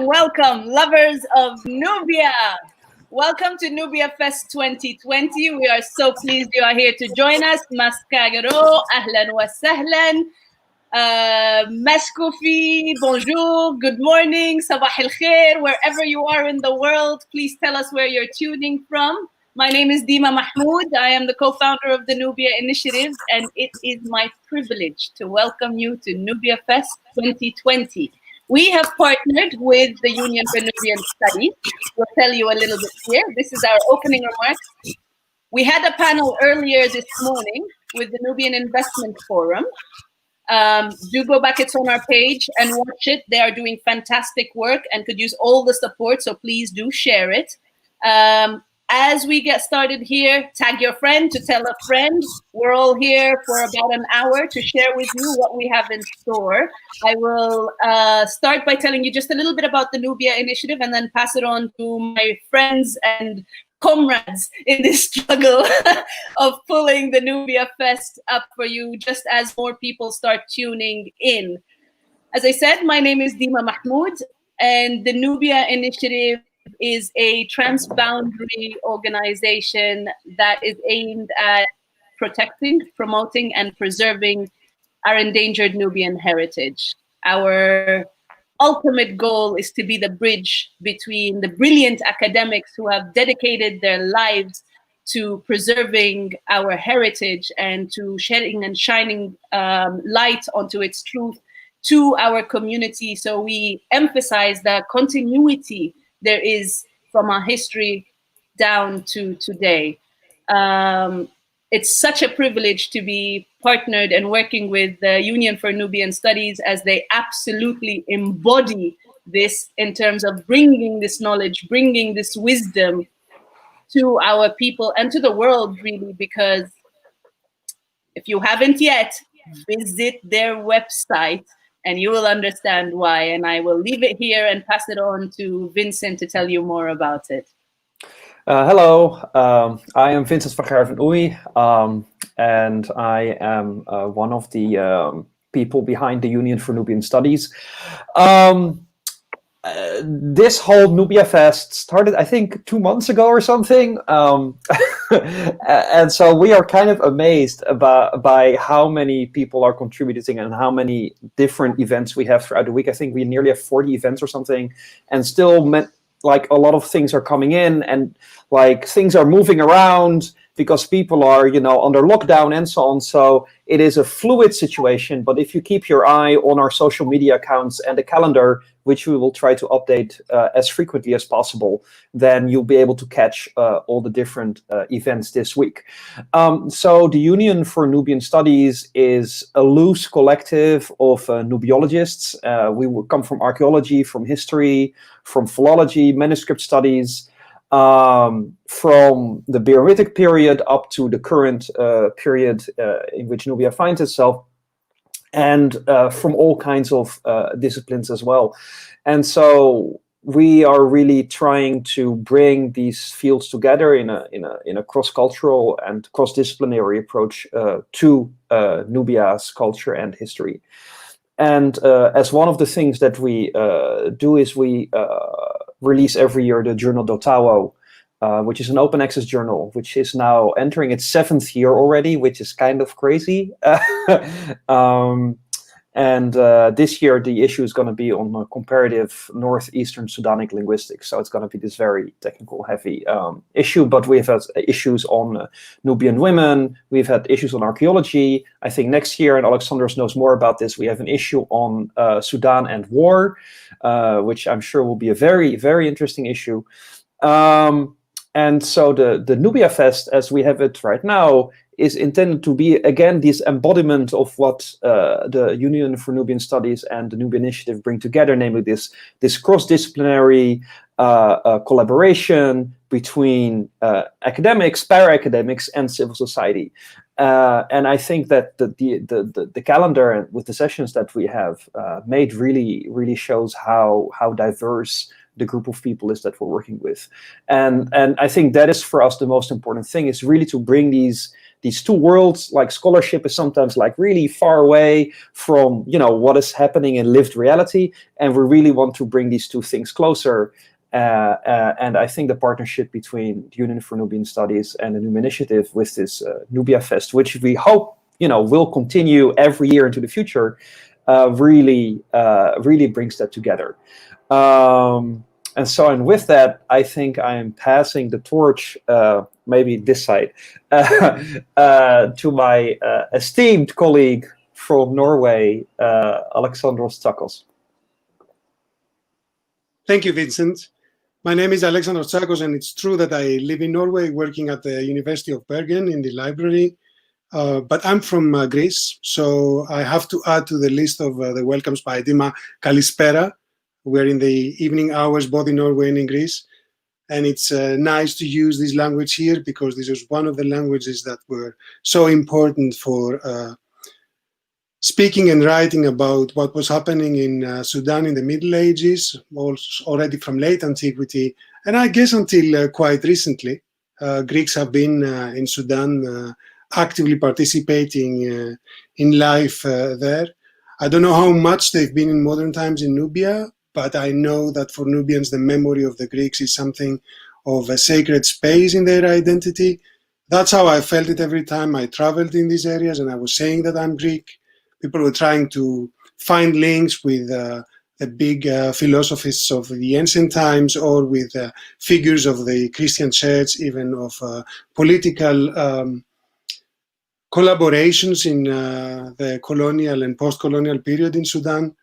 Welcome, lovers of Nubia. Welcome to NubiaFEST2020. We are so pleased you are here to join us. Maskagaro, ahlan wa sahlan. Mashkufi, bonjour, good morning, sabah al khair, wherever you are in the world. Please tell us where you're tuning from. My name is Dima Mahmoud. I am the co-founder of the Nubia Initiative, and it is my privilege to welcome you to NubiaFest 2020. We have partnered with the Union for Nubian Studies. We'll tell you a little bit here. This is our opening remarks. We had a panel earlier this morning with the Nubian Investment Forum. Do go back, it's on our page, and watch it. They are doing fantastic work and could use all the support, so please do share it. As we get started here, tag your friend to tell a friend. We're all here for about an hour to share with you what we have in store. I will start by telling you just a little bit about the Nubia Initiative and then pass it on to my friends and comrades in this struggle of pulling the Nubia Fest up for you just as more people start tuning in. As I said, my name is Dima Mahmoud, and the Nubia Initiative is a transboundary organization that is aimed at protecting, promoting, and preserving our endangered Nubian heritage. Our ultimate goal is to be the bridge between the brilliant academics who have dedicated their lives to preserving our heritage and to shedding and shining light onto its truth to our community. So we emphasize the continuity there is from our history down to today. It's such a privilege to be partnered and working with the Union for Nubian Studies, as they absolutely embody this in terms of bringing this knowledge, bringing this wisdom to our people and to the world, really, because if you haven't yet, visit their website and you will understand why. And I will leave it here and pass it on to Vincent to tell you more about it. Hello, I am Vincent van Gerven-Oei, and I am one of the people behind the Union for Nubian Studies. This whole Nubia Fest started, I think, 2 months ago or something. And so we are kind of amazed by how many people are contributing and how many different events we have throughout the week. I think we nearly have 40 events or something, and still like a lot of things are coming in, and like things are moving around because people are, you know, under lockdown and so on. So it is a fluid situation, but if you keep your eye on our social media accounts and the calendar, which we will try to update as frequently as possible, then you'll be able to catch all the different events this week. So the Union for Nubian Studies is a loose collective of Nubiologists. We will come from archaeology, from history, from philology, manuscript studies, from the Beroitic period up to the current period in which Nubia finds itself, and from all kinds of disciplines as well. And so we are really trying to bring these fields together in a cross-cultural and cross-disciplinary approach to Nubia's culture and history. And as one of the things that we do is we release every year the Journal d'Ottawa, which is an open access journal, which is now entering its 7th year already, which is kind of crazy. And this year, the issue is going to be on comparative Northeastern Sudanic linguistics. So it's going to be this very technical, heavy issue. But we've had issues on Nubian women. We've had issues on archaeology. I think next year, and Alexandros knows more about this, we have an issue on Sudan and war, which I'm sure will be a very, very interesting issue. And so the NubiaFest, as we have it right now, is intended to be, again, this embodiment of what the Union for Nubian Studies and the Nubia Initiative bring together, namely this cross-disciplinary collaboration between academics, para-academics, and civil society. And I think that the calendar with the sessions that we have made really shows how diverse the group of people is that we're working with. And I think that is for us the most important thing, is really to bring these two worlds. Like, scholarship is sometimes like really far away from, you know, what is happening in lived reality, and we really want to bring these two things closer. And I think the partnership between the Union for Nubian Studies and the Nubia Initiative with this NubiaFest, which we hope, you know, will continue every year into the future, really brings that together. And so, and with that, I think I am passing the torch, maybe this side, to my esteemed colleague from Norway, Alexandros Tsakos. Thank you, Vincent. My name is Alexandros Tsakos, and it's true that I live in Norway, working at the University of Bergen in the library. But I'm from Greece, so I have to add to the list of the welcomes by Dima Kalispera. We're in the evening hours, both in Norway and in Greece. And it's nice to use this language here, because this is one of the languages that were so important for speaking and writing about what was happening in Sudan in the Middle Ages, already from late antiquity, and I guess until quite recently. Greeks have been in Sudan actively participating in life there. I don't know how much they've been in modern times in Nubia, but I know that for Nubians, the memory of the Greeks is something of a sacred space in their identity. That's how I felt it every time I traveled in these areas and I was saying that I'm Greek. People were trying to find links with the big philosophies of the ancient times, or with figures of the Christian church, even of political collaborations in the colonial and post-colonial period in Sudan.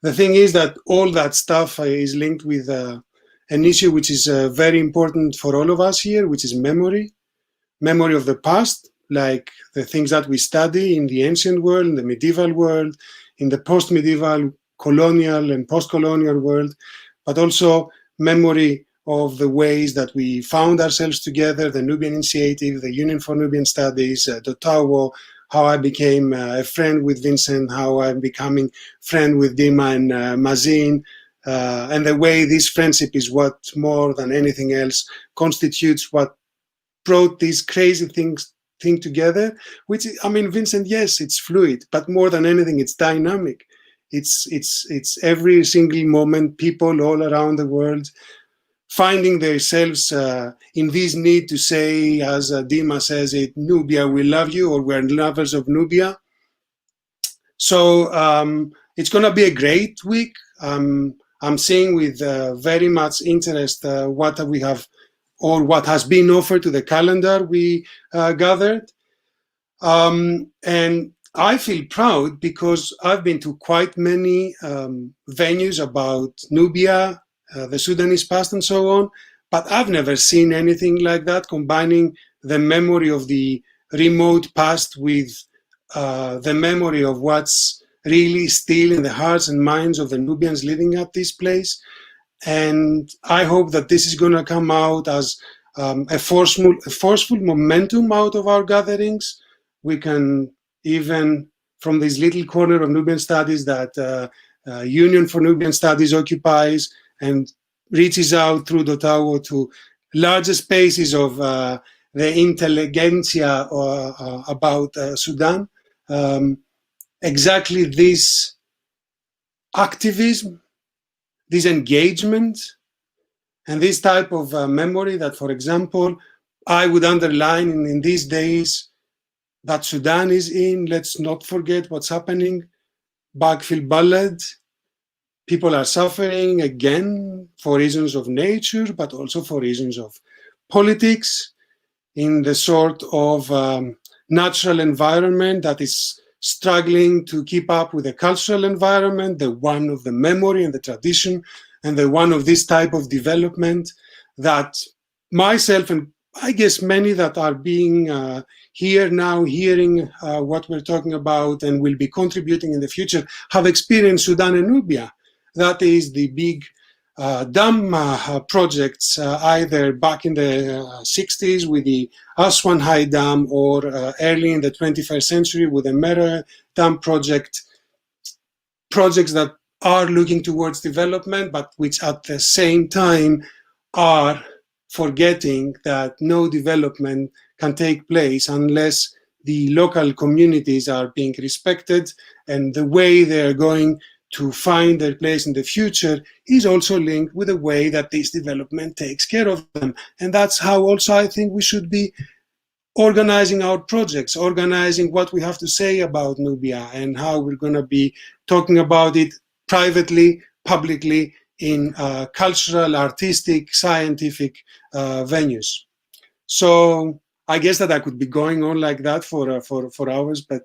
The thing is that all that stuff is linked with an issue which is very important for all of us here, which is memory. Memory of the past, like the things that we study in the ancient world, in the medieval world, in the post-medieval, colonial and post-colonial world, but also memory of the ways that we found ourselves together, the Nubian Initiative, the Union for Nubian Studies, Dotawo, how I became a friend with Vincent, how I'm becoming friend with Dima and Mazin, and the way this friendship is what, more than anything else, constitutes what brought these crazy thing together, which, I mean, Vincent, yes, it's fluid, but more than anything, it's dynamic. It's every single moment, people all around the world finding themselves in this need to say, as Dima says it, Nubia, we love you, or we're lovers of Nubia. So it's going to be a great week. I'm seeing with very much interest what we have, or what has been offered to the calendar we gathered. And I feel proud because I've been to quite many venues about Nubia, the Sudanese past and so on, but I've never seen anything like that, combining the memory of the remote past with the memory of what's really still in the hearts and minds of the Nubians living at this place. And I hope that this is going to come out as a forceful momentum out of our gatherings. We can, even from this little corner of Nubian studies that Union for Nubian Studies occupies and reaches out through Dotawo to larger spaces of the intelligentsia about Sudan. Exactly this activism, this engagement, and this type of memory that, for example, I would underline in these days that Sudan is in. Let's not forget what's happening. Bagfil Balad, people are suffering again for reasons of nature, but also for reasons of politics, in the sort of natural environment that is struggling to keep up with the cultural environment, the one of the memory and the tradition, and the one of this type of development that myself, and I guess many that are being here now, hearing what we're talking about and will be contributing in the future, have experienced Sudan and Nubia. That is the big dam projects, either back in the 60s with the Aswan High Dam, or early in the 21st century with the Mera Dam project. Projects that are looking towards development, but which at the same time are forgetting that no development can take place unless the local communities are being respected, and the way they're going to find their place in the future is also linked with the way that this development takes care of them. And that's how also I think we should be organizing our projects, organizing what we have to say about Nubia and how we're going to be talking about it privately, publicly, in cultural, artistic, scientific venues. So I guess that I could be going on like that for hours, but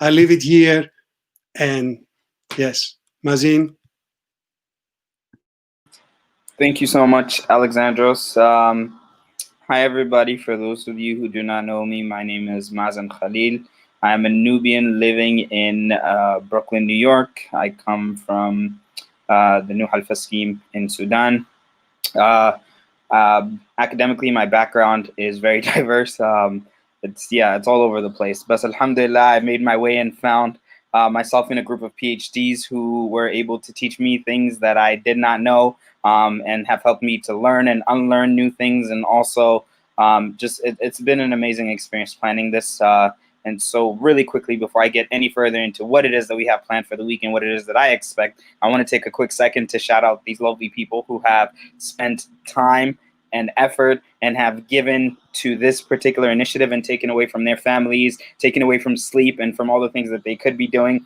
I leave it here. And yes, Mazin. Thank you so much, Alexandros. Hi, everybody. For those of you who do not know me, my name is Mazen Khalil. I'm a Nubian living in Brooklyn, New York. I come from the NubiaFEST scheme in Sudan. Academically, my background is very diverse. It's all over the place. But alhamdulillah, I made my way and found myself in a group of PhDs who were able to teach me things that I did not know, and have helped me to learn and unlearn new things. And also, it's been an amazing experience planning this. And so really quickly, before I get any further into what it is that we have planned for the week and what it is that I expect, I want to take a quick second to shout out these lovely people who have spent time and effort and have given to this particular initiative and taken away from their families, taken away from sleep and from all the things that they could be doing,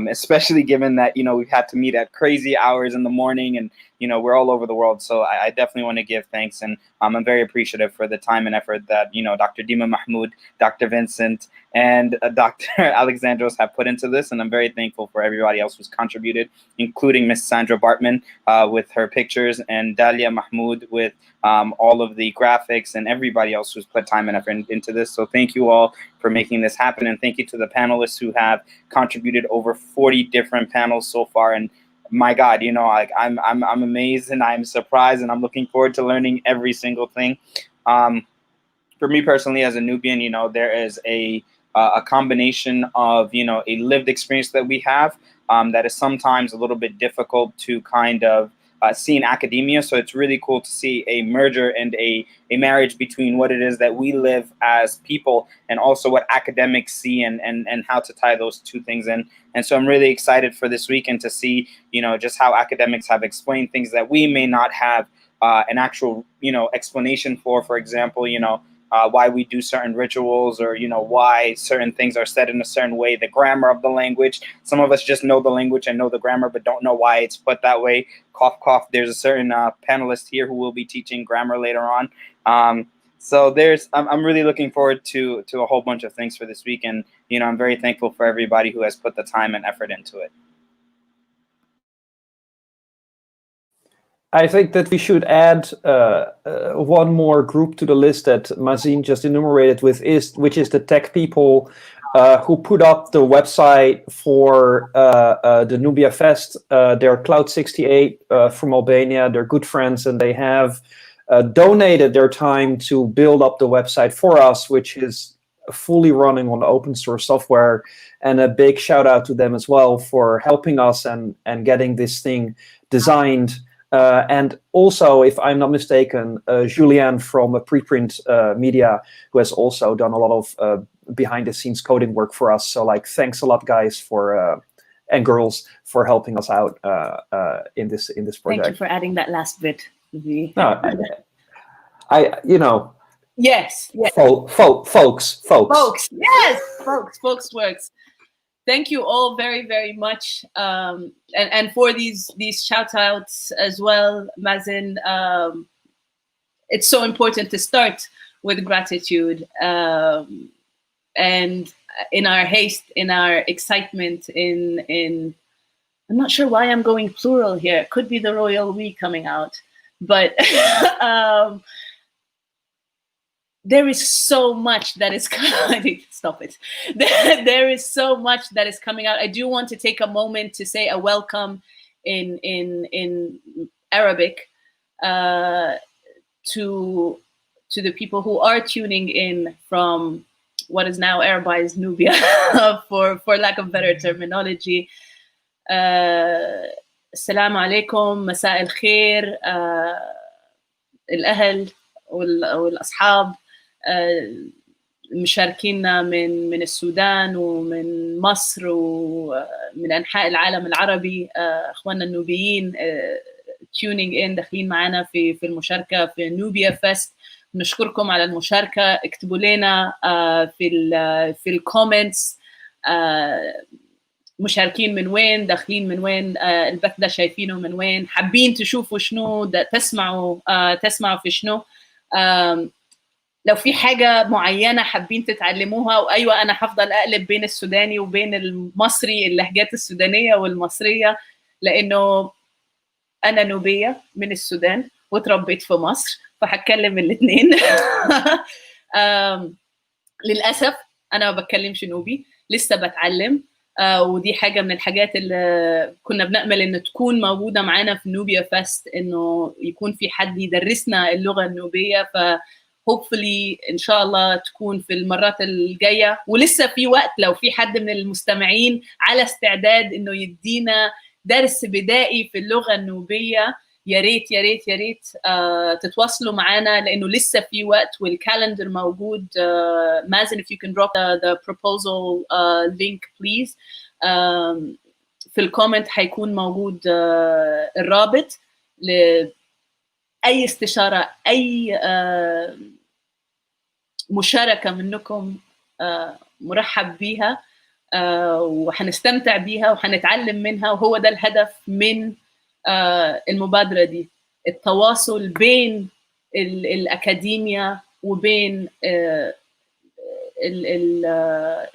especially given that, we've had to meet at crazy hours in the morning, and, we're all over the world. So I definitely want to give thanks, and I'm very appreciative for the time and effort that, Dr. Dima Mahmoud, Dr. Vincent, and Dr. Alexandros have put into this. And I'm very thankful for everybody else who's contributed, including Miss Sandra Bartman with her pictures, and Dalia Mahmoud with all of the graphics, and everybody else who's put time and effort into this. So thank you all for making this happen, and thank you to the panelists who have contributed over 40 different panels so far. And my God, I'm amazed and I'm surprised, and I'm looking forward to learning every single thing. For me personally, as a Nubian, there is a combination of a lived experience that we have that is sometimes a little bit difficult to kind of see in academia. So it's really cool to see a merger and a marriage between what it is that we live as people and also what academics see, and how to tie those two things in. And so I'm really excited for this weekend to see, just how academics have explained things that we may not have an actual, explanation for example, why we do certain rituals, or why certain things are said in a certain way, the grammar of the language. Some of us just know the language and know the grammar but don't know why it's put that way. Cough cough, there's a certain panelist here who will be teaching grammar later on. So I'm really looking forward to a whole bunch of things for this week, and I'm very thankful for everybody who has put the time and effort into it. I think that we should add one more group to the list that Mazin just enumerated, which is the tech people who put up the website for the NubiaFEST. They're Cloud68 from Albania. They're good friends, and they have donated their time to build up the website for us, which is fully running on open source software. And a big shout out to them as well for helping us and getting this thing designed. And also, if I'm not mistaken, Julianne from Preprint Media, who has also done a lot of behind-the-scenes coding work for us. So, thanks a lot, guys, for and girls, for helping us out in this project. Thank you for adding that last bit. No, Yes. Folks. Yes, folks works. Thank you all very, very much, and for these shout outs as well, Mazen. It's so important to start with gratitude, and in our haste, in our excitement, in I'm not sure why I'm going plural here. It could be the royal we coming out, but there is so much that is stop it. There is so much that is coming out. I do want to take a moment to say a welcome in Arabic to the people who are tuning in from what is now Arabized Nubia, for lack of better terminology. Assalamu alaikum, مساء الخير, الأهل والأصحاب مشاركينا من السودان ومن مصر ومن أنحاء العالم العربي, أخواننا النوبيين tuning in, داخلين معنا في المشاركة في نوبيا فيست. نشكركم على المشاركة. اكتبوا لنا في الكومنتس مشاركين من وين, داخلين من وين, البث ده شايفينه من وين, حابين تشوفوا شنو, تسمعوا في شنو. لو في حاجة معينة حابين تتعلموها, وأيوة أنا هفضل أقلب بين السوداني وبين المصري, اللهجات السودانية والمصرية, لأنه أنا نوبية من السودان وتربيت في مصر, فهتكلم الاثنين. للأسف أنا ما بتكلمش نوبي, لسه بتعلم, ودي حاجة من الحاجات اللي كنا بنأمل إن تكون موجودة معانا في نوبيا فيست, إنه يكون في حد يدرسنا اللغة النوبية. ف hopefully إن شاء الله تكون في المرات الجاية, ولسه في وقت. لو في حد من المستمعين على استعداد إنه يدينا درس بدائي في اللغة النوبية, يا ريت يا ريت يا ريت تتواصلوا معنا, لأنه لسه في وقت والكالندر موجود. مازن, if you can drop the proposal link please. في الكومنت هيكون موجود الرابط لأي استشارة, أي مشاركة منكم مرحب بيها, وحنستمتع بيها وحنتعلم منها. وهو ده الهدف من المبادرة دي, التواصل بين الأكاديمية وبين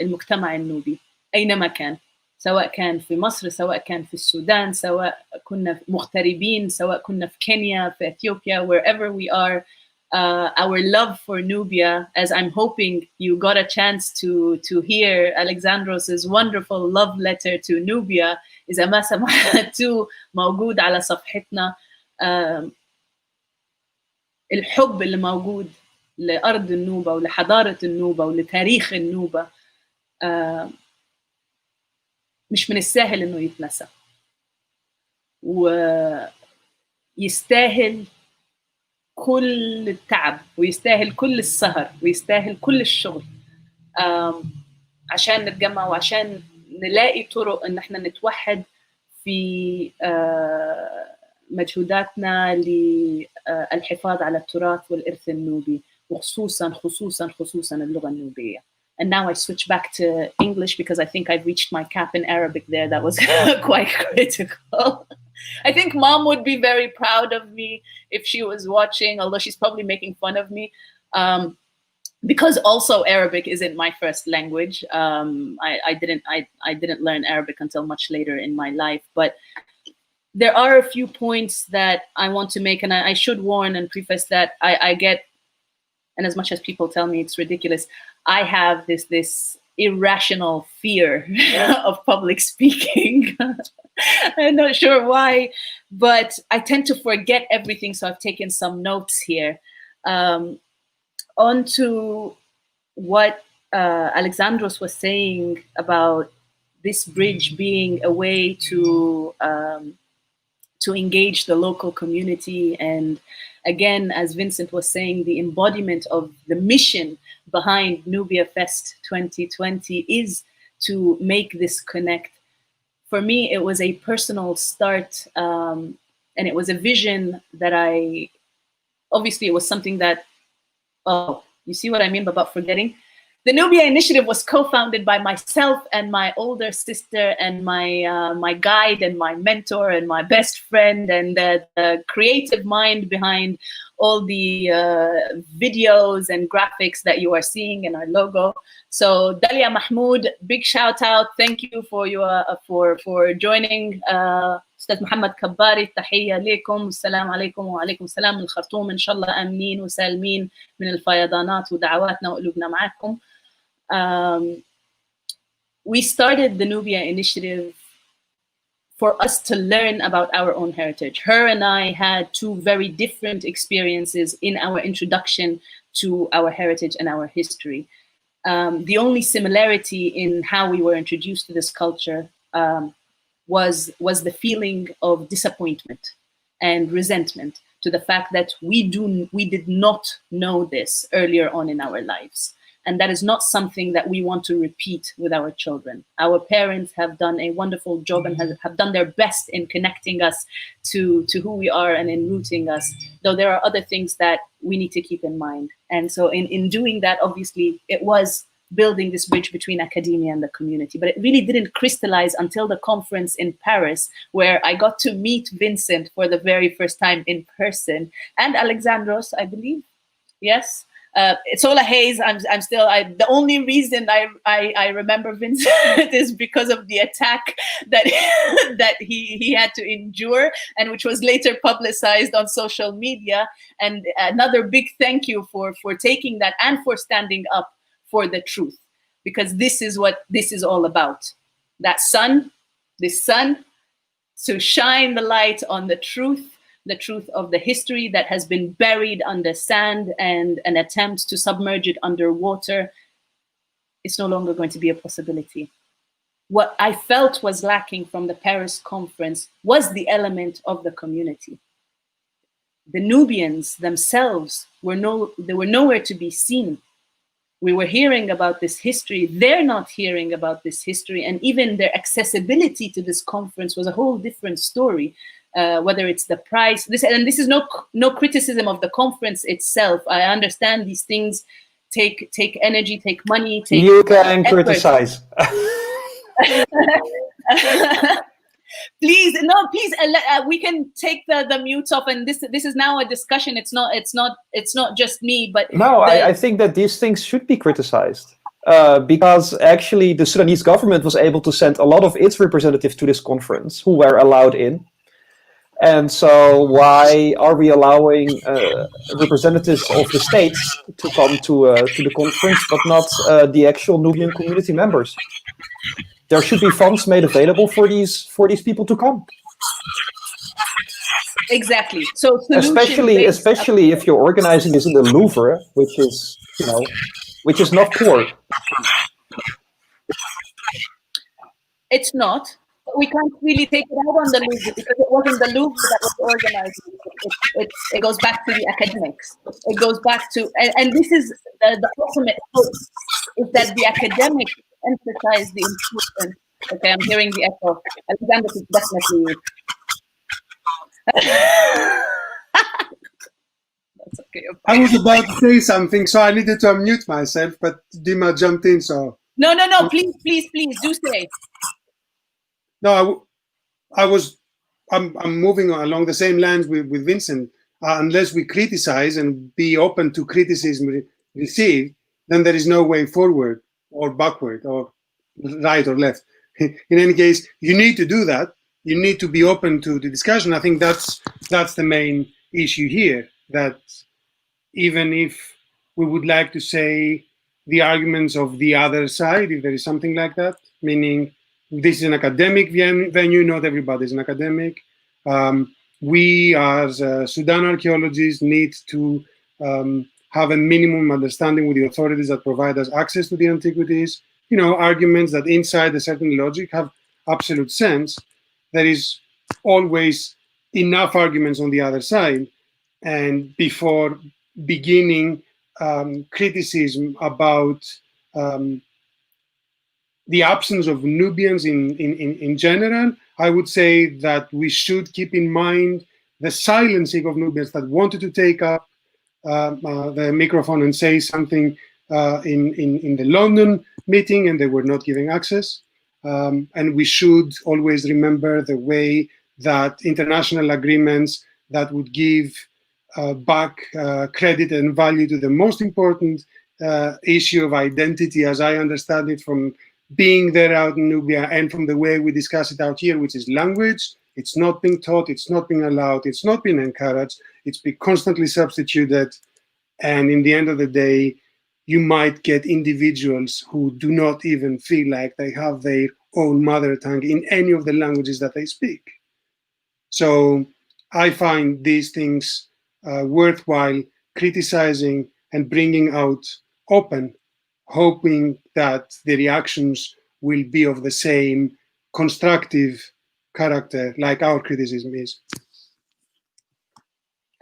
المجتمع النوبي أينما كان, سواء كان في مصر, سواء كان في السودان, سواء كنا مغتربين, سواء كنا في كينيا, في إثيوبيا, wherever we are. Our love for Nubia, as I'm hoping you got a chance to hear Alexandros's wonderful love letter to Nubia, إذا ما سمعتوا موجود على صفحتنا. الحب اللي موجود لأرض النوبة ولحضارة النوبة ولتاريخ النوبة مش من السهل إنه يتنسى, ويستاهل كل التعب, ويستاهل كل السهر, ويستاهل كل الشغل عشان نتجمع, وعشان نلاقي طرق ان احنا نتوحد في مجهوداتنا للحفاظ على التراث والإرث النوبي, وخصوصا اللغة النوبية. And now I switch back to English because I think I've reached my cap in Arabic there. That was quite critical. I think Mom would be very proud of me if she was watching, although she's probably making fun of me. Because also Arabic isn't my first language. I didn't learn Arabic until much later in my life. But there are a few points that I want to make, and I should warn and preface that I get, and as much as people tell me it's ridiculous, I have this irrational fear of public speaking. I'm not sure why, but I tend to forget everything, so I've taken some notes here. On to what Alexandros was saying about this bridge being a way to engage the local community, and again, as Vincent was saying, the embodiment of the mission behind NubiaFEST2020 is to make this connect. For me, it was a personal start, and it was a vision that obviously it was something that, oh, you see what I mean about forgetting? The Nubia initiative was co-founded by myself and my older sister and my guide and my mentor and my best friend, and the creative mind behind all the videos and graphics that you are seeing in our logo. So Dalia Mahmoud, big shout out. Thank you for your for joining. Ustad Muhammad Kabbari, تحية لكم. السلام عليكم وعليكم السلام من الخرطوم. إن شاء الله آمنين وسالمين من الفيضانات ودعواتنا وقلوبنا معكم. We started the Nubia initiative for us to learn about our own heritage. Her and I had two very different experiences in our introduction to our heritage and our history. The only similarity in how we were introduced to this culture was the feeling of disappointment and resentment to the fact that we did not know this earlier on in our lives. And that is not something that we want to repeat with our children. Our parents have done a wonderful job and have done their best in connecting us to who we are and in rooting us, though there are other things that we need to keep in mind. And so in doing that, obviously, it was building this bridge between academia and the community. But it really didn't crystallize until the conference in Paris, where I got to meet Vincent for the very first time in person, and Alexandros, I believe. Yes. It's all a haze. I'm still. The only reason I remember Vincent is because of the attack that that he had to endure, and which was later publicized on social media. And another big thank you for taking that and for standing up for the truth, because this is what this is all about. That sun, this sun, to shine the light on the truth of the history that has been buried under sand, and an attempt to submerge it underwater. It's no longer going to be a possibility. What I felt was lacking from the Paris conference was the element of the community. The Nubians themselves they were nowhere to be seen. We were hearing about this history. They're not hearing about this history. And even their accessibility to this conference was a whole different story. Whether it's the price, this is no criticism of the conference itself. I understand these things take energy, take money, take you can criticize. Please, we can take the mute off, and this is now a discussion. It's not just me, but no, I think that these things should be criticized. Because actually the Sudanese government was able to send a lot of its representatives to this conference who were allowed in. And so why are we allowing representatives of the states to come to the conference, but not the actual Nubian community members? There should be funds made available for these people to come. Exactly. So especially if you're organizing this in the Louvre, which is not poor. It's not. We can't really take it out on the Louvre, because it wasn't the Louvre that was organizing it. It goes back to the academics. It goes back to, and this is the ultimate hope, is that the academics emphasize the importance. Okay, I'm hearing the echo. Alexander is definitely. That's okay. I was about to say something, so I needed to unmute myself, but Dima jumped in, so. No, please, do say. No, I'm moving along the same lines with Vincent. Unless we criticize and be open to criticism received, then there is no way forward or backward or right or left. In any case, you need to do that. You need to be open to the discussion. I think that's the main issue here, that even if we would like to say the arguments of the other side, if there is something like that, meaning this is an academic venue, not everybody's an academic. We as Sudan archaeologists need to have a minimum understanding with the authorities that provide us access to the antiquities. Arguments that inside a certain logic have absolute sense. There is always enough arguments on the other side. And before beginning criticism about the absence of Nubians in general, I would say that we should keep in mind the silencing of Nubians that wanted to take up the microphone and say something in the London meeting, and they were not giving access. And we should always remember the way that international agreements that would give back credit and value to the most important issue of identity, as I understand it from being there out in Nubia and from the way we discuss it out here, which is language. It's not being taught, it's not being allowed, it's not being encouraged, it's being constantly substituted. And in the end of the day, you might get individuals who do not even feel like they have their own mother tongue in any of the languages that they speak. So I find these things worthwhile criticizing and bringing out open, hoping that the reactions will be of the same constructive character like our criticism is.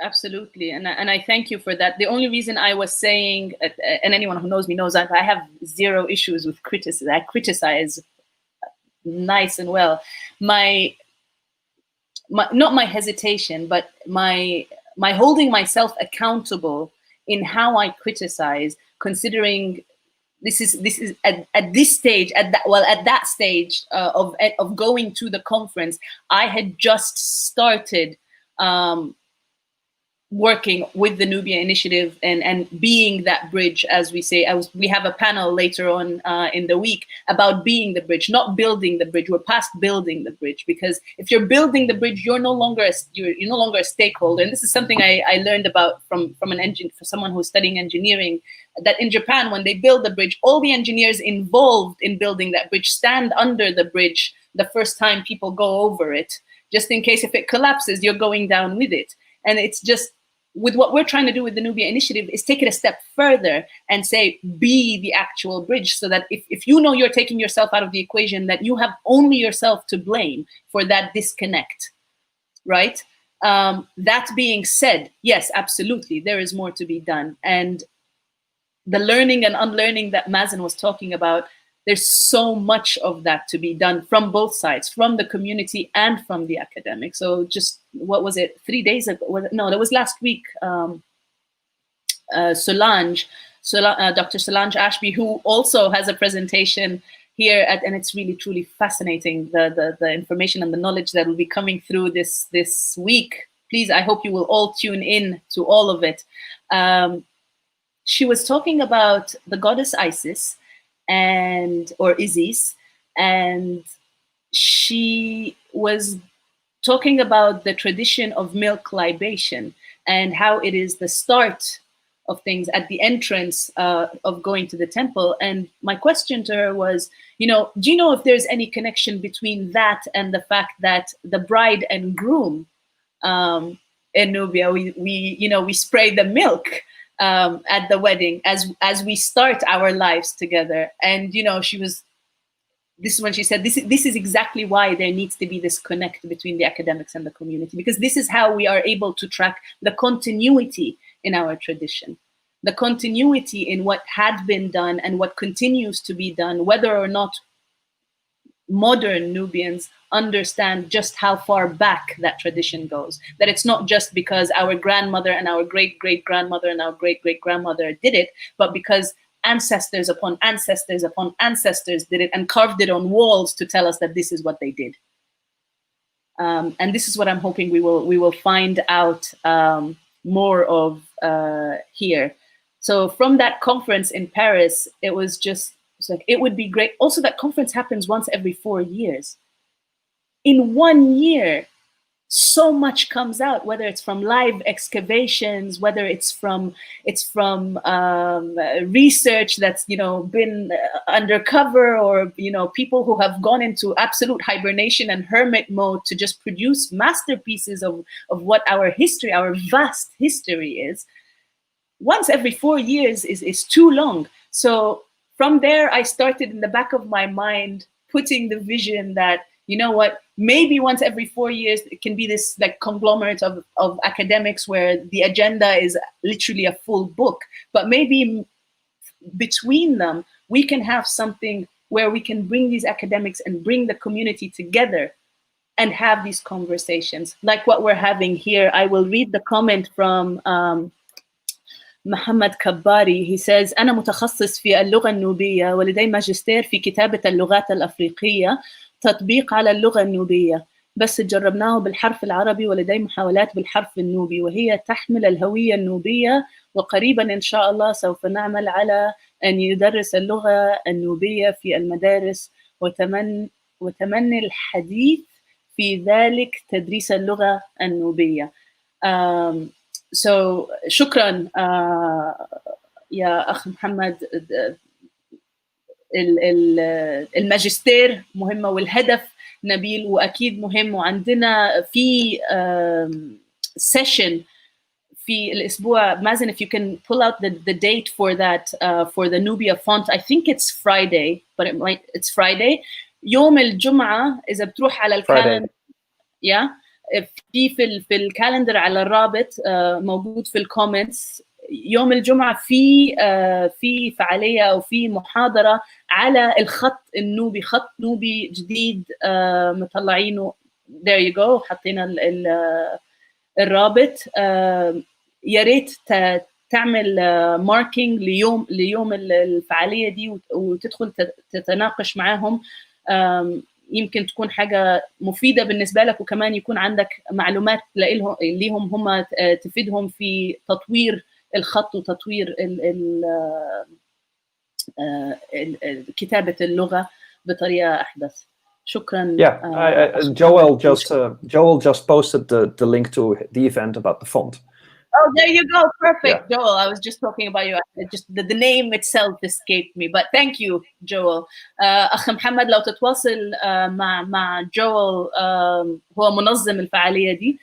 Absolutely, and I thank you for that. The only reason I was saying, and anyone who knows me knows that I have zero issues with criticism. I criticize nice and well. My not my hesitation, but my holding myself accountable in how I criticize, considering this is at this stage, at that stage of going to the conference, I had just started working with the Nubia initiative and being that bridge, as we say. We have a panel later on in the week about being the bridge, not building the bridge. We're past building the bridge, because if you're building the bridge, you're no longer a stakeholder. And this is something I learned about from someone who's studying engineering, that in Japan, when they build the bridge, all the engineers involved in building that bridge stand under the bridge the first time people go over it, just in case if it collapses, you're going down with it. And it's just, with what we're trying to do with the Nubia initiative, is take it a step further and say, be the actual bridge, so that if you know you're taking yourself out of the equation, that you have only yourself to blame for that disconnect, right? That being said, yes, absolutely, there is more to be done. And the learning and unlearning that Mazen was talking about, there's so much of that to be done from both sides, from the community and from the academic. So just, what was it, 3 days ago? No, that was last week. Dr. Solange Ashby, who also has a presentation here, and it's really, truly fascinating, the information and the knowledge that will be coming through this week. Please, I hope you will all tune in to all of it. She was talking about the goddess Isis, or Isis, and she was talking about the tradition of milk libation and how it is the start of things at the entrance of going to the temple. And my question to her was, do you know if there's any connection between that and the fact that the bride and groom in Nubia, we spray the milk at the wedding as we start our lives together. And this is when she said, this is exactly why there needs to be this connect between the academics and the community, because this is how we are able to track the continuity in our tradition, the continuity in what had been done and what continues to be done, whether or not modern Nubians understand just how far back that tradition goes. That it's not just because our grandmother and our great-great-grandmother and our great-great-grandmother did it, but because ancestors upon ancestors upon ancestors did it and carved it on walls to tell us that this is what they did. And this is what I'm hoping we will find out more of here. So from that conference in Paris, it was like, it would be great. Also, that conference happens once every 4 years. In 1 year, so much comes out, whether it's from live excavations, whether it's from research that's been undercover, or people who have gone into absolute hibernation and hermit mode to just produce masterpieces of what our history, our vast history is. Once every 4 years is too long. So from there, I started in the back of my mind putting the vision that, maybe once every 4 years, it can be this like conglomerate of academics where the agenda is literally a full book. But maybe between them, we can have something where we can bring these academics and bring the community together and have these conversations like what we're having here. I will read the comment from محمد كباري. He says, أنا متخصص في اللغة النوبية ولدي ماجستير في كتابة اللغات الأفريقية تطبيق على اللغة النوبية. بس جربناه بالحرف العربي ولدي محاولات بالحرف النوبي وهي تحمل الهوية النوبية، وقريبا إن شاء الله سوف نعمل على أن يدرس اللغة النوبية في المدارس، وتمني الحديث في ذلك تدريس اللغة النوبية. So شكرا يا أخ محمد. الماجستير مهمة والهدف نبيل وأكيد مهم، وعندنا في session في الأسبوع. مازن if you can pull out the date for that for the Nubia font. I think it's Friday, but it's Friday. يوم الجمعة إذا بتروح على الكالندر في الكالندر على الرابط موجود في الكومنتس. يوم الجمعة في فعالية أو في محاضرة على الخط النوبي، خط نوبي جديد مطلعينه. there you go، حطينا الرابط. يا ريت تعمل ماركينج ليوم الفعالية دي وتدخل تتناقش معاهم. يمكن تكون حاجة مفيدة بالنسبة لك، وكمان يكون عندك معلومات ليهم هم تفيدهم في تطوير الخط وتطوير كتابة اللغة بطريقة أحدث. شكرا. Yeah, Joel just posted the link to the event about the font. Oh, there you go. Perfect, yeah. Joel. I was just talking about you. Just the name itself escaped me, but thank you, Joel. أخ محمد لو تتواصل مع Joel، هو منظم الفعالية دي،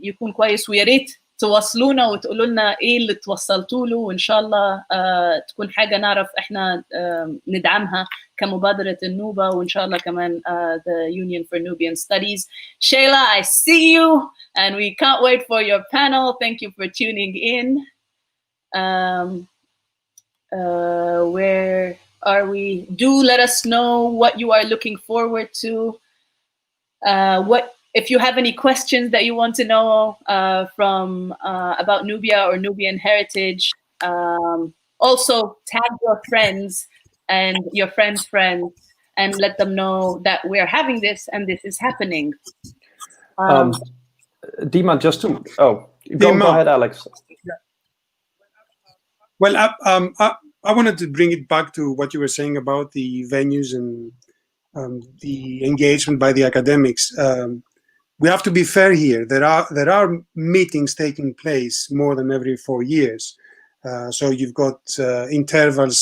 يكون كويس، ويا ريت تواصلونا وتقولوا لنا ايه اللي توصلتوا له، وان شاء الله تكون حاجه نعرف احنا ندعمها كمبادره النوبه، وان شاء الله كمان the Union for Nubian Studies. Shayla, I see you and we can't wait for your panel. Thank you for tuning in. Where are we? Do let us know what you are looking forward to. If you have any questions that you want to know from about Nubia or Nubian heritage, also tag your friends and your friends' friends and let them know that we're having this and this is happening. Dima, just to go ahead, Alex. Yeah. Well, I wanted to bring it back to what you were saying about the venues and the engagement by the academics. We have to be fair here. There are meetings taking place more than every 4 years. So you've got intervals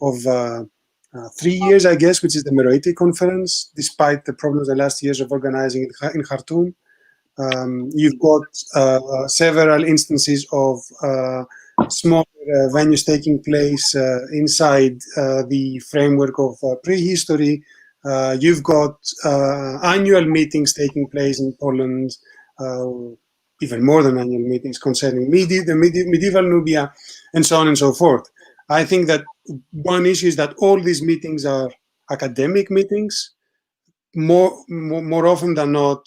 of 3 years, I guess, which is the Meroiti conference, despite the problems the last years of organizing it in Khartoum. You've got several instances of small venues taking place inside the framework of prehistory. You've got annual meetings taking place in Poland, even more than annual meetings concerning the medieval Nubia, and so on and so forth. I think that one issue is that all these meetings are academic meetings. More often than not,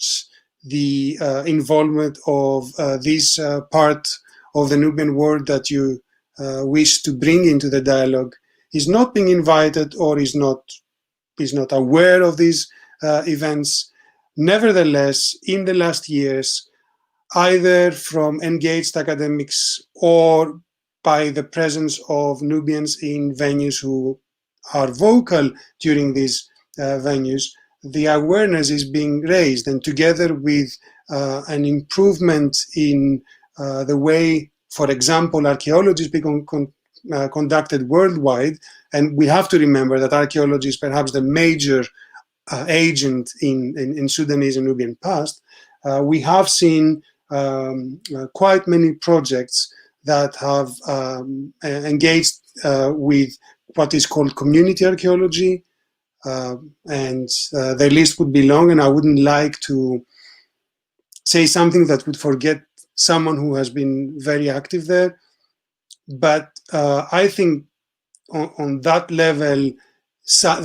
the involvement of this part of the Nubian world that you wish to bring into the dialogue is not being invited or is not aware of these events. Nevertheless, in the last years, either from engaged academics or by the presence of Nubians in venues who are vocal during these venues, the awareness is being raised, and together with an improvement in the way, for example, archaeology is being conducted worldwide, and we have to remember that archaeology is perhaps the major agent in Sudanese and Nubian past. We have seen quite many projects that have engaged with what is called community archaeology, and the list would be long, and I wouldn't like to say something that would forget someone who has been very active there. But I think on that level,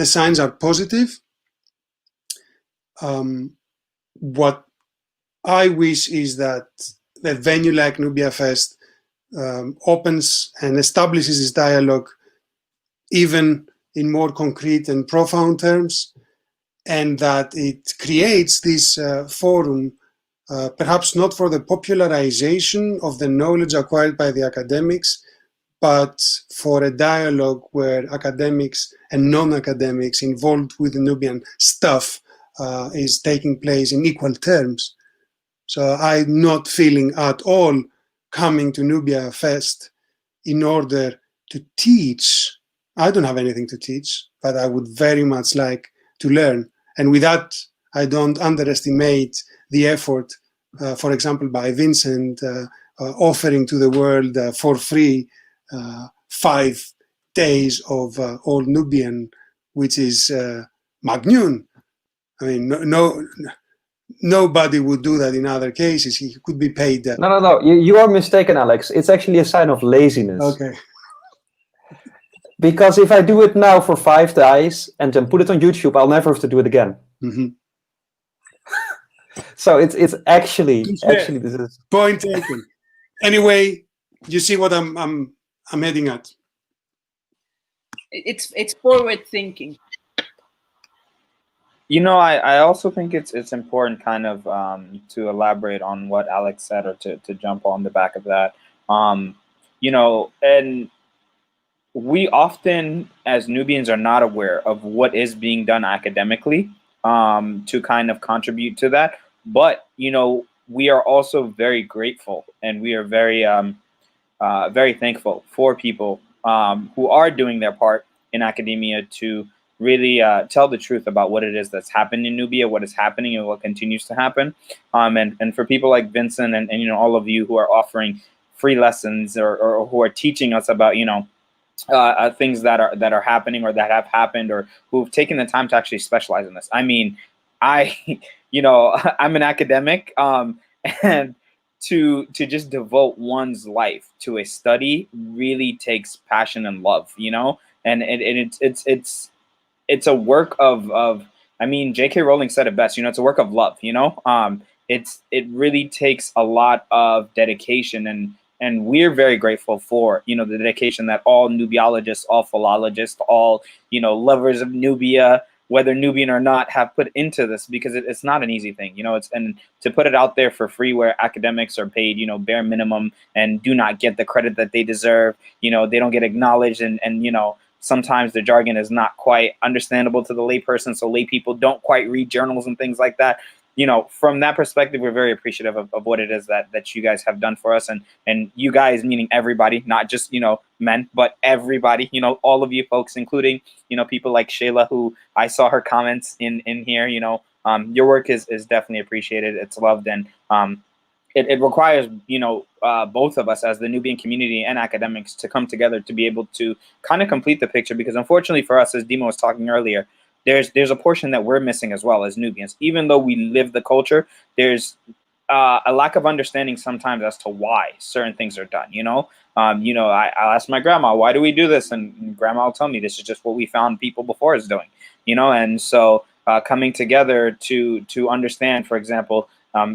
the signs are positive. What I wish is that a venue like NubiaFest opens and establishes this dialogue even in more concrete and profound terms, and that it creates this forum, perhaps not for the popularization of the knowledge acquired by the academics, but for a dialogue where academics and non-academics involved with the Nubian stuff is taking place in equal terms. So I'm not feeling at all coming to Nubia Fest in order to teach. I don't have anything to teach, but I would very much like to learn. And with that, I don't underestimate the effort, for example, by Vincent offering to the world for free 5 days of Old Nubian, which is Magnoon. I mean, nobody would do that in other cases. He could be paid. No. You are mistaken, Alex. It's actually a sign of laziness. Okay. Because if I do it now for 5 days and then put it on YouTube, I'll never have to do it again. Mm-hmm. So it's actually this is point taken. Anyway, you see what I'm heading at. It's forward thinking. You know, I also think it's important kind of to elaborate on what Alex said, or to jump on the back of that. You know, and we often as Nubians are not aware of what is being done academically to kind of contribute to that. But, you know, we are also very grateful, and we are very, very thankful for people who are doing their part in academia to really tell the truth about what it is that's happened in Nubia, what is happening, and what continues to happen. And for people like Vincent and you know, all of you who are offering free lessons or who are teaching us about, you know, things that are happening or that have happened, or who've taken the time to actually specialize in this. I mean, you know, I'm an academic, and to just devote one's life to a study really takes passion and love, you know, and it's a work of I mean, J.K. Rowling said it best, you know, it's a work of love, you know. It really takes a lot of dedication, and we're very grateful for, you know, the dedication that all Nubiologists, all philologists, all, you know, lovers of Nubia, whether Nubian or not, have put into this, because it's not an easy thing, you know. And to put it out there for free, where academics are paid, you know, bare minimum and do not get the credit that they deserve, you know, they don't get acknowledged, and you know, sometimes the jargon is not quite understandable to the layperson, so lay people don't quite read journals and things like that. You know, from that perspective, we're very appreciative of what it is that you guys have done for us, and you guys meaning everybody, not just, you know, men, but everybody, you know, all of you folks, including, you know, people like Shayla, who I saw her comments in here. You know, your work is definitely appreciated. It's loved, and it requires, you know, both of us as the Nubian community and academics to come together to be able to kind of complete the picture, because unfortunately for us, as Dima was talking earlier, there's a portion that we're missing as well as Nubians. Even though we live the culture, there's a lack of understanding sometimes as to why certain things are done. You know, I'll ask my grandma, why do we do this? And grandma will tell me this is just what we found people before us doing. You know, and so coming together to understand, for example,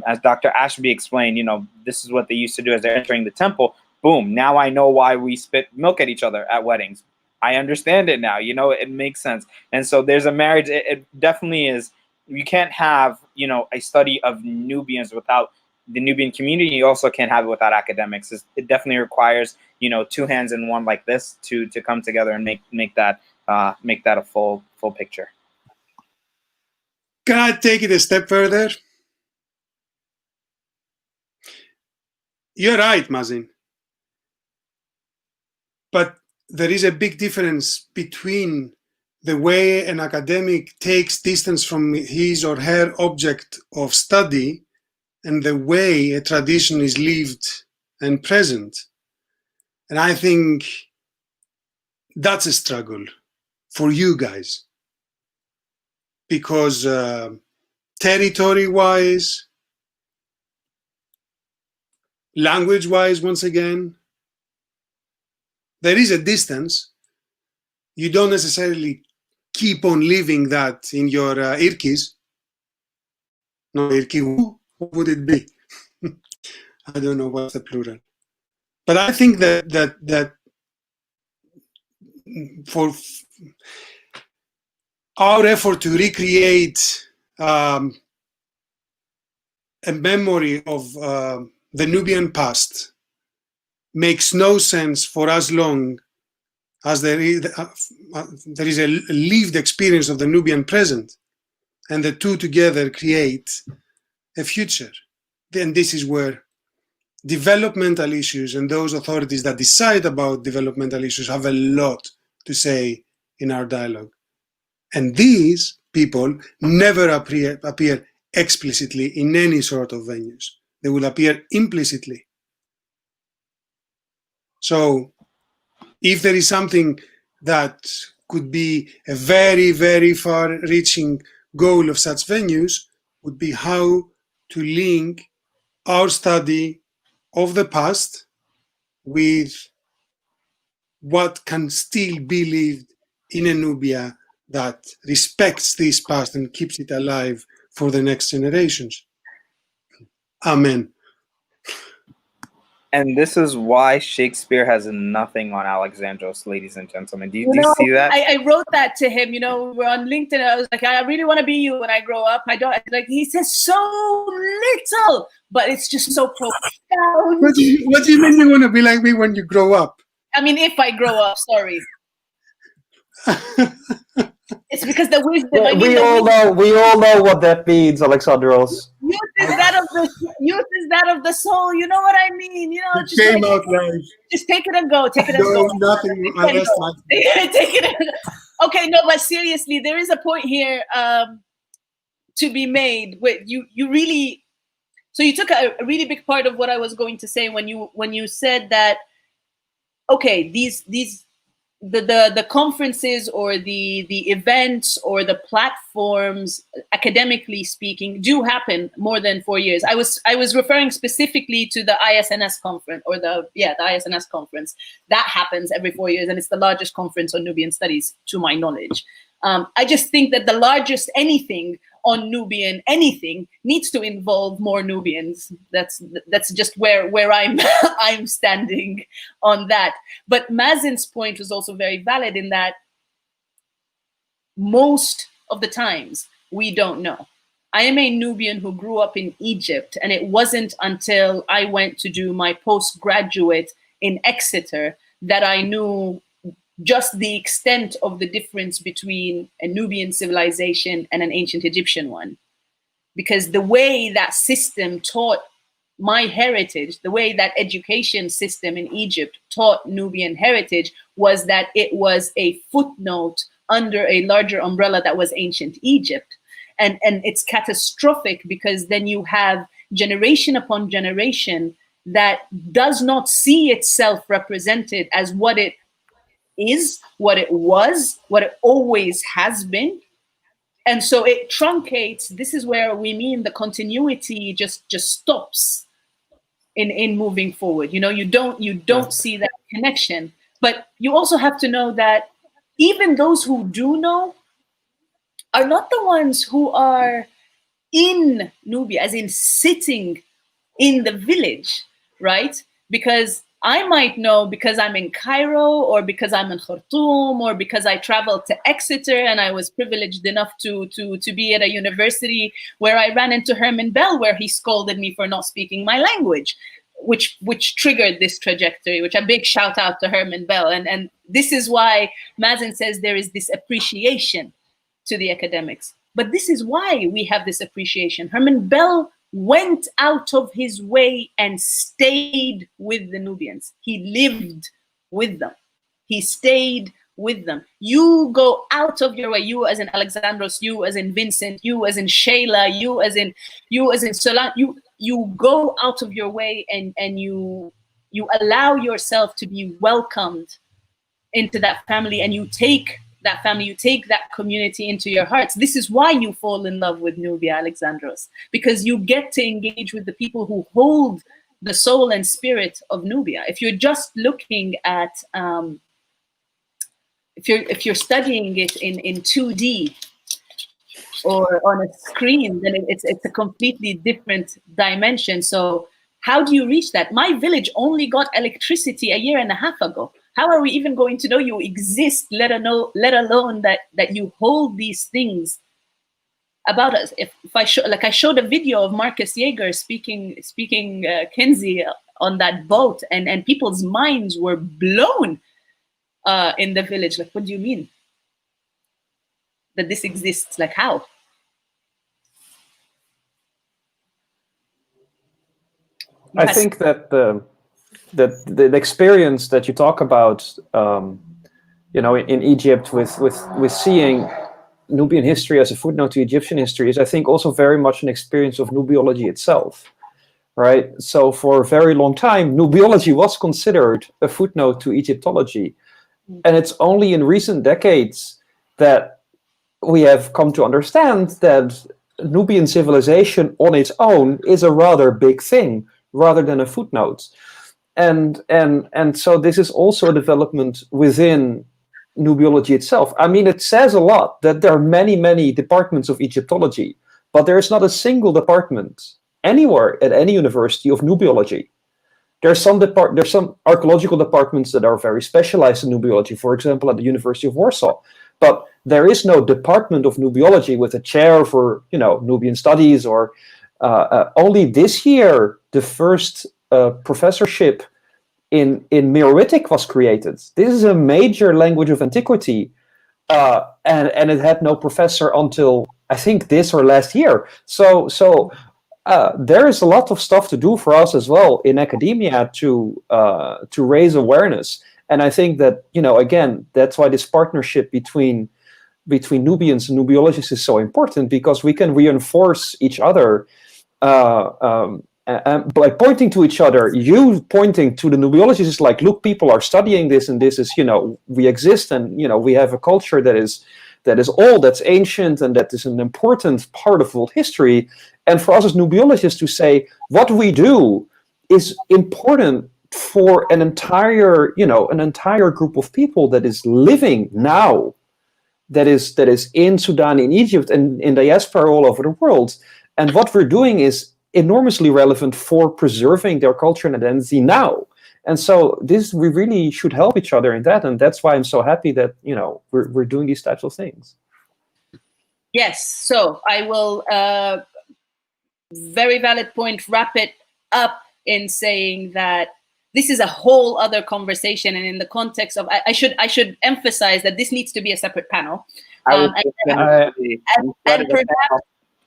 as Dr. Ashby explained, you know, this is what they used to do as they're entering the temple. Boom, now I know why we spit milk at each other at weddings. I understand it now, you know, it makes sense. And so there's a marriage. It definitely is. You can't have, you know, a study of Nubians without the Nubian community. You also can't have it without academics. It definitely requires, you know, two hands in one like this to come together and make that a full picture. Can I take it a step further? You're right, Mazin. But there is a big difference between the way an academic takes distance from his or her object of study and the way a tradition is lived and present. And I think that's a struggle for you guys. Because territory-wise, language-wise, once again, there is a distance. You don't necessarily keep on living that in your irkis. No, irki, what would it be? I don't know what's the plural. But I think that for our effort to recreate a memory of the Nubian past makes no sense for as long as there is a lived experience of the Nubian present, and the two together create a future. Then this is where developmental issues and those authorities that decide about developmental issues have a lot to say in our dialogue. And these people never appear explicitly in any sort of venues. They will appear implicitly. So if there is something that could be a very, very far-reaching goal of such venues, would be how to link our study of the past with what can still be lived in a Nubia that respects this past and keeps it alive for the next generations. Amen. And this is why Shakespeare has nothing on Alexandros, ladies and gentlemen. Do you see that? I wrote that to him. You know, we're on LinkedIn. I was like, I really want to be you when I grow up. I don't like. He says so little, but it's just so profound. What do you mean you want to be like me when you grow up? I mean, if I grow up, sorry. It's because the wisdom. Yeah, I mean, we all know what that means, Alexandros. Youth is that of the soul. You know what I mean? You know, just Came like, out live. just take it and go. Take it and No, go. nothing. Take it and go. Okay, no, but seriously, there is a point here to be made. Where you really, so you took a really big part of what I was going to say when you said that. Okay, the conferences or the events or the platforms, academically speaking, do happen more than 4 years. I was referring specifically to the ISNS conference, or the ISNS conference that happens every 4 years, and it's the largest conference on Nubian studies to my knowledge. I just think that the largest anything on Nubian anything needs to involve more Nubians. That's just where I'm I'm standing on that. But Mazin's point was also very valid in that most of the times we don't know. I am a Nubian who grew up in Egypt, and it wasn't until I went to do my postgraduate in Exeter that I knew just the extent of the difference between a Nubian civilization and an ancient Egyptian one. Because the way that system taught my heritage, the way that education system in Egypt taught Nubian heritage, was that it was a footnote under a larger umbrella that was ancient Egypt. And it's catastrophic, because then you have generation upon generation that does not see itself represented as what it is, what it was, what it always has been. And so it truncates. This is where we mean the continuity just stops in moving forward. You know, you don't see that connection. But you also have to know that even those who do know are not the ones who are in Nubia, as in sitting in the village, right? Because I might know because I'm in Cairo, or because I'm in Khartoum, or because I traveled to Exeter and I was privileged enough to be at a university where I ran into Herman Bell, where he scolded me for not speaking my language, which triggered this trajectory, which a big shout out to Herman Bell. And this is why Mazen says there is this appreciation to the academics. But this is why we have this appreciation. Herman Bell went out of his way and stayed with the Nubians. He lived with them. He stayed with them. You go out of your way, you as in Alexandros, you as in Vincent, you as in Shayla, you as in Solan, you go out of your way and you allow yourself to be welcomed into that family, and you take that family, you take that community into your hearts. This is why you fall in love with Nubia, Alexandros, because you get to engage with the people who hold the soul and spirit of Nubia. If you're just looking at, if you're studying it in 2D or on a screen, then it's a completely different dimension. So how do you reach that? My village only got electricity a year and a half ago. How are we even going to know you exist, let alone that you hold these things about us? If I show, like I showed a video of Marcus Jaeger speaking Kinsey on that boat, and people's minds were blown in the village. Like, what do you mean that this exists? Like, how? I think that the experience that you talk about, you know, in Egypt with seeing Nubian history as a footnote to Egyptian history is, I think, also very much an experience of Nubiology itself, right? So for a very long time, Nubiology was considered a footnote to Egyptology. And it's only in recent decades that we have come to understand that Nubian civilization on its own is a rather big thing, rather than a footnote. And so this is also a development within Nubiology itself. I mean, it says a lot that there are many, many departments of Egyptology, but there is not a single department anywhere at any university of Nubiology. There's some archaeological departments that are very specialized in Nubiology, for example, at the University of Warsaw. But there is no department of Nubiology with a chair for, you know, Nubian studies, or only this year the first professorship in Meroitic was created. This is a major language of antiquity, and it had no professor until I think this or last year. So there is a lot of stuff to do for us as well in academia to raise awareness. And I think that, you know, again, that's why this partnership between Nubians and Nubiologists is so important, because we can reinforce each other by pointing to each other. You pointing to the Nubiologists is like, look, people are studying this, and this is, you know, we exist, and, you know, we have a culture that is old, that's ancient, and that is an important part of world history. And for us as Nubiologists to say what we do is important for an entire group of people that is living now, that is in Sudan, in Egypt, and in diaspora all over the world. And what we're doing is enormously relevant for preserving their culture and identity now. And so we really should help each other in that. And that's why I'm so happy that, you know, we're doing these types of things. Yes. So I will, very valid point, wrap it up in saying that this is a whole other conversation. And in the context of, I should emphasize that this needs to be a separate panel.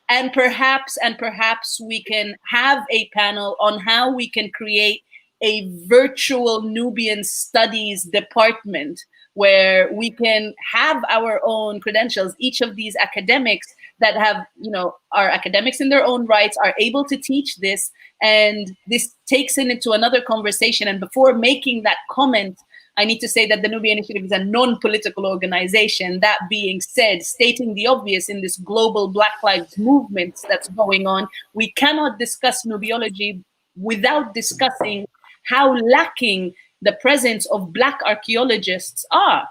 And perhaps we can have a panel on how we can create a virtual Nubian studies department where we can have our own credentials. Each of these academics that have, you know, are academics in their own rights, are able to teach this, and this takes it into another conversation. And before making that comment, I need to say that the Nubia Initiative is a non-political organization. That being said, stating the obvious, in this global Black Lives Movement that's going on, we cannot discuss Nubiology without discussing how lacking the presence of Black archaeologists are.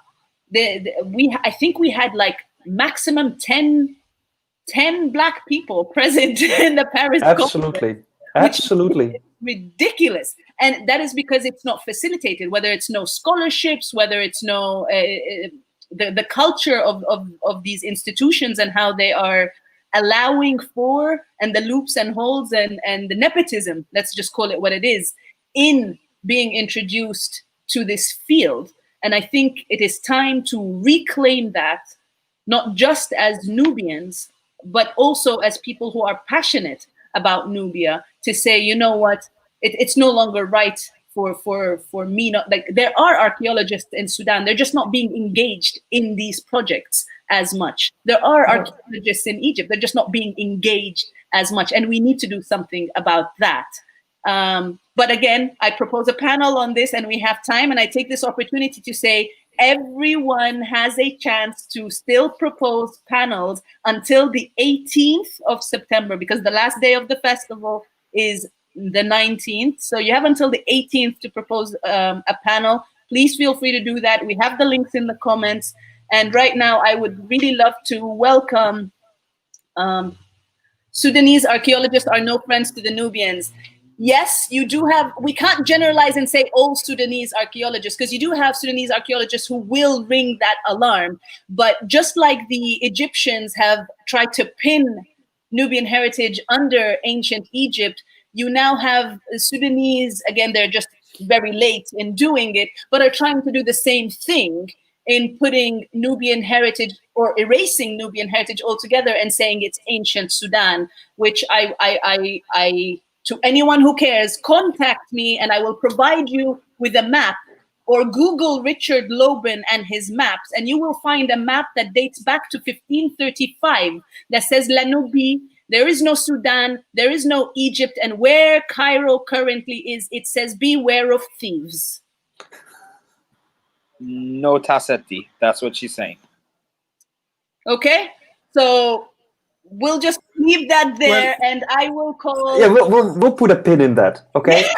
I think we had like maximum 10 Black people present in the Paris Absolutely. Conference, Absolutely. Ridiculous. And that is because it's not facilitated, whether it's no scholarships, whether it's no the culture of these institutions and how they are allowing for, and the loops and holes and the nepotism, let's just call it what it is, in being introduced to this field. And I think it is time to reclaim that, not just as Nubians, but also as people who are passionate about Nubia, to say, you know what, it's no longer right for me. Not like, there are archaeologists in Sudan, they're just not being engaged in these projects as much. There are archaeologists in Egypt, they're just not being engaged as much, and we need to do something about that. But again, I propose a panel on this, and we have time, and I take this opportunity to say everyone has a chance to still propose panels until the 18th of September, because the last day of the festival is the 19th. So you have until the 18th to propose a panel. Please feel free to do that. We have the links in the comments. And right now, I would really love to welcome Sudanese archaeologists are no friends to the Nubians. yes, you do have, we can't generalize and say all Sudanese archaeologists, because you do have Sudanese archaeologists who will ring that alarm. But just like the Egyptians have tried to pin Nubian heritage under ancient Egypt, you now have Sudanese, again, they're just very late in doing it, but are trying to do the same thing in putting Nubian heritage or erasing Nubian heritage altogether and saying it's ancient Sudan, which I to anyone who cares, contact me and I will provide you with a map, or Google Richard Loban and his maps, and you will find a map that dates back to 1535 that says La Nubie. There is no Sudan, there is no Egypt, and where Cairo currently is, it says beware of thieves. No Tassetti. That's what she's saying. Okay, so we'll just leave that there, and I will call. Yeah, we'll put a pin in that. Okay.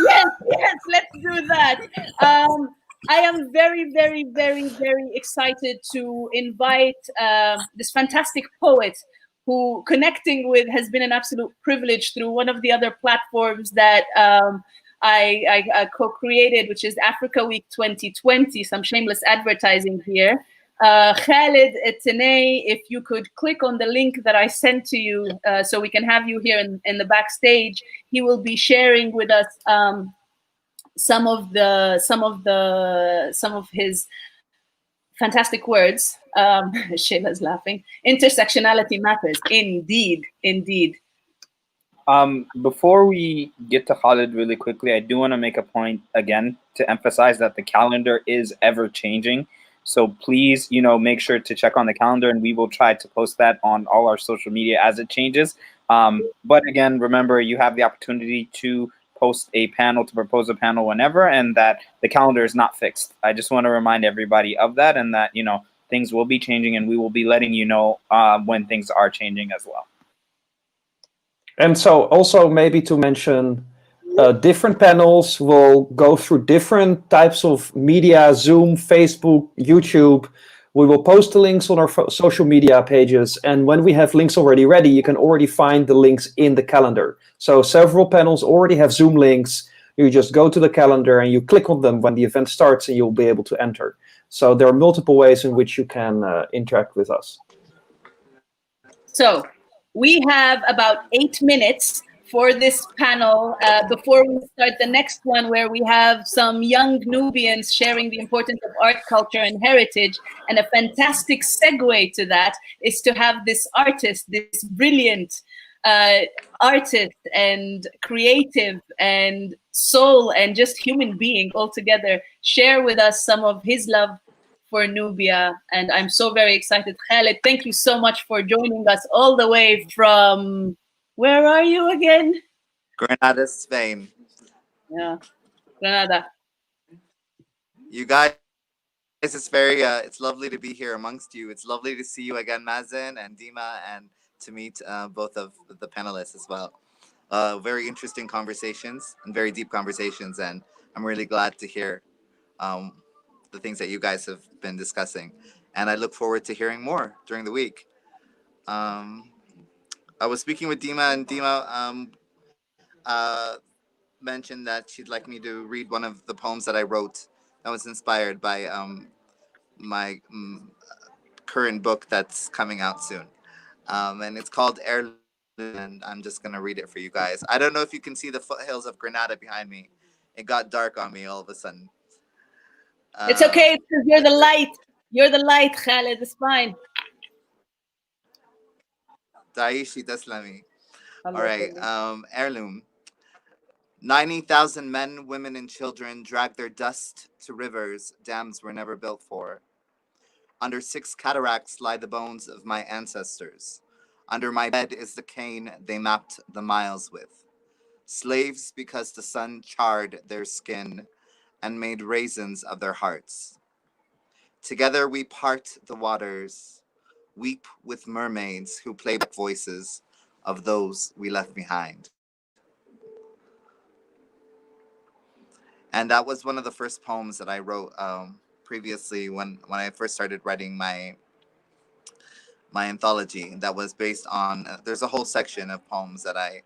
Yes, let's do that. I am very, very, very, very excited to invite this fantastic poet who connecting with has been an absolute privilege through one of the other platforms that I co-created, which is Africa Week 2020, some shameless advertising here. Khalid Etenay, if you could click on the link that I sent to you so we can have you here in the backstage, he will be sharing with us some of his fantastic words. Shayla's laughing. Intersectionality matters. Indeed, indeed. Before we get to Khalid really quickly, I do want to make a point again to emphasize that the calendar is ever changing. So please, make sure to check on the calendar, and we will try to post that on all our social media as it changes. But again, remember, you have the opportunity to post a panel, to propose a panel whenever, and that the calendar is not fixed. I just want to remind everybody of that, and that, things will be changing, and we will be letting you know when things are changing as well. And so also maybe to mention, different panels will go through different types of media, Zoom, Facebook, YouTube. We will post the links on our social media pages. And when we have links already ready, you can already find the links in the calendar. So several panels already have Zoom links. You just go to the calendar and you click on them when the event starts, and you'll be able to enter. So there are multiple ways in which you can interact with us. So we have about 8 minutes for this panel before we start the next one, where we have some young Nubians sharing the importance of art, culture, and heritage. And a fantastic segue to that is to have this artist, this brilliant artist and creative and soul and just human being altogether, share with us some of his love for Nubia. And I'm so very excited. Khalid, thank you so much for joining us all the way from, where are you again? Granada, Spain. Yeah, Granada. You guys, it's very, it's lovely to be here amongst you. It's lovely to see you again, Mazen and Dima, and to meet both of the panelists as well. Very interesting conversations and very deep conversations, and I'm really glad to hear the things that you guys have been discussing, and I look forward to hearing more during the week. I was speaking with Dima, and Dima mentioned that she'd like me to read one of the poems that I wrote that was inspired by my current book that's coming out soon. And it's called Heirloom, and I'm just going to read it for you guys. I don't know if you can see the foothills of Granada behind me. It got dark on me all of a sudden. It's okay, because you're the light. You're the light, Khalid. It's fine. Daishi Taslami. All right. Heirloom. 90,000 men, women, and children drag their dust to rivers dams were never built for. Under 6 cataracts lie the bones of my ancestors. Under my bed is the cane they mapped the miles with. Slaves because the sun charred their skin and made raisins of their hearts. Together we part the waters, weep with mermaids who play back voices of those we left behind. And that was one of the first poems that I wrote previously when I first started writing my anthology. That was based on, there's a whole section of poems that I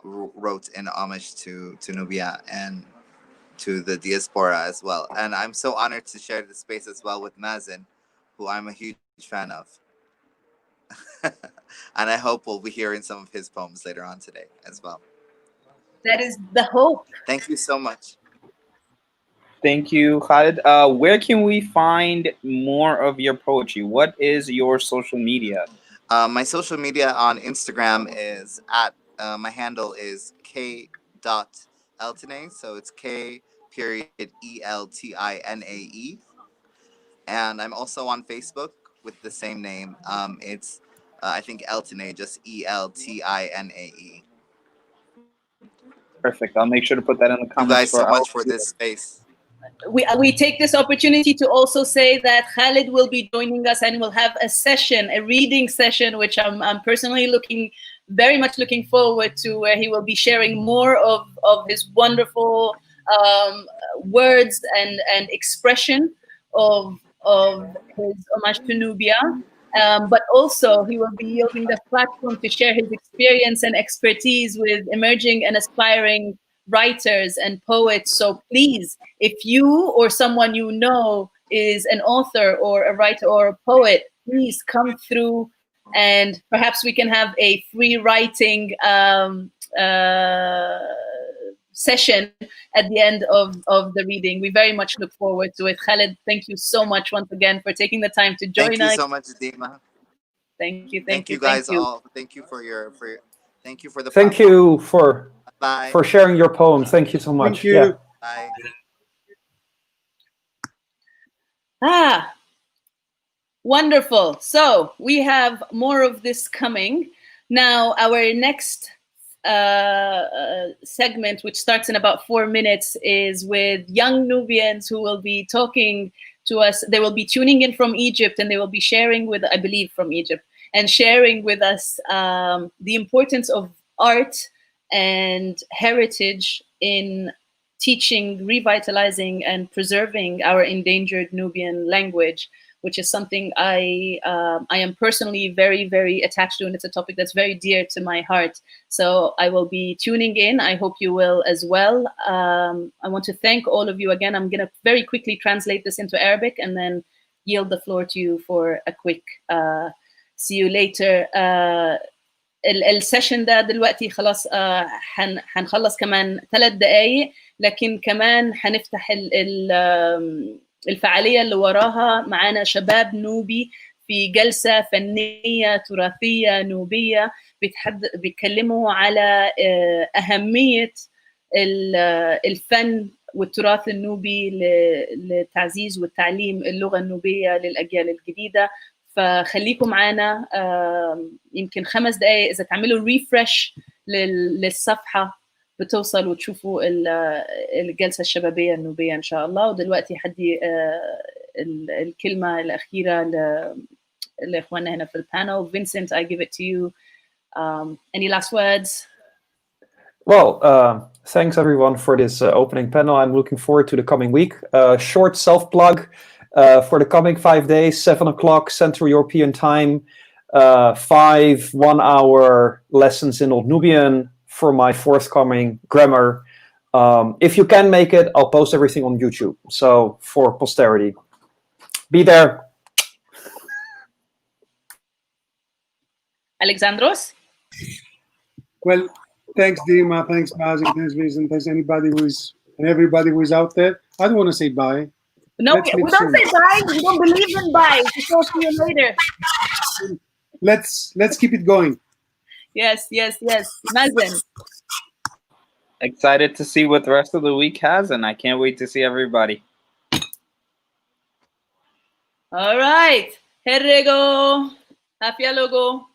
wrote in homage to Nubia and to the diaspora as well. And I'm so honored to share the space as well with Mazen, who I'm a huge fan of. And I hope we'll be hearing some of his poems later on today as well. That is the hope. Thank you so much. Thank you, Khalid. Where can we find more of your poetry? What is your social media? My social media on Instagram is at, my handle is k.eltinae. So it's K.ELTINAE. And I'm also on Facebook with the same name. It's, I think, Eltinae, just ELTINAE. Perfect. I'll make sure to put that in the Thank you comments guys so for much for this space. We take this opportunity to also say that Khalid will be joining us and we'll have a session, a reading session, which I'm personally very much looking forward to, where he will be sharing more of his wonderful words and expression of his homage to Nubia. But also he will be yielding the platform to share his experience and expertise with emerging and aspiring writers and poets. So please, if you or someone you know is an author or a writer or a poet, please come through and perhaps we can have a free writing session at the end of the reading. We very much look forward to it. Khalid, thank you so much once again for taking the time to join us. Thank you so much, Dima. Thank you. Thank you guys all. Thank you for thank you for the Thank platform. you for Bye. sharing your poem. Thank you so much. Thank you. Yeah. Bye. Wonderful. So we have more of this coming. Now, our next segment, which starts in about 4 minutes, is with young Nubians who will be talking to us. They will be tuning in from Egypt and they will be sharing with, I believe from Egypt, and sharing with us the importance of art and heritage in teaching, revitalizing, and preserving our endangered Nubian language, which is something I am personally very, very attached to, and it's a topic that's very dear to my heart. So I will be tuning in. I hope you will as well. I want to thank all of you again. I'm going to very quickly translate this into Arabic and then yield the floor to you for a quick see you later. السيشن ده دلوقتي خلاص هنخلص كمان 3 دقايق، لكن كمان هنفتح الفعالية اللي وراها معانا شباب نوبي في جلسة فنية تراثية نوبية بيتكلموا على أهمية الفن والتراث النوبي لتعزيز وتعليم اللغة النوبية للأجيال الجديدة. فخليكم معانا يمكن 5 دقايق، إذا تعملوا ريفرش للصفحة بتوصل وتشوفوا الجلسة الشبابية النوبية إن شاء الله. ودلوقتي حدي الكلمة الأخيرة لإخواننا هنا في البانel. Vincent, I give it to you. Any last words? Well, thanks everyone for this opening panel. I'm looking forward to the coming week. Short self-plug for the coming 5 days, 7 o'clock Central European Time, 5 one-hour lessons in Old Nubian for my forthcoming grammar. If you can make it, I'll post everything on YouTube. So for posterity, be there. Alexandros? Well, thanks, Dima. Thanks, Mazen. Thanks, Vincent. Thanks, everybody who is out there. I don't want to say bye. No, we don't say bye. We don't believe in bye. We'll see you later. Let's keep it going. Yes. Mazen. Excited to see what the rest of the week has, and I can't wait to see everybody. All right. Herrego. Happy logo.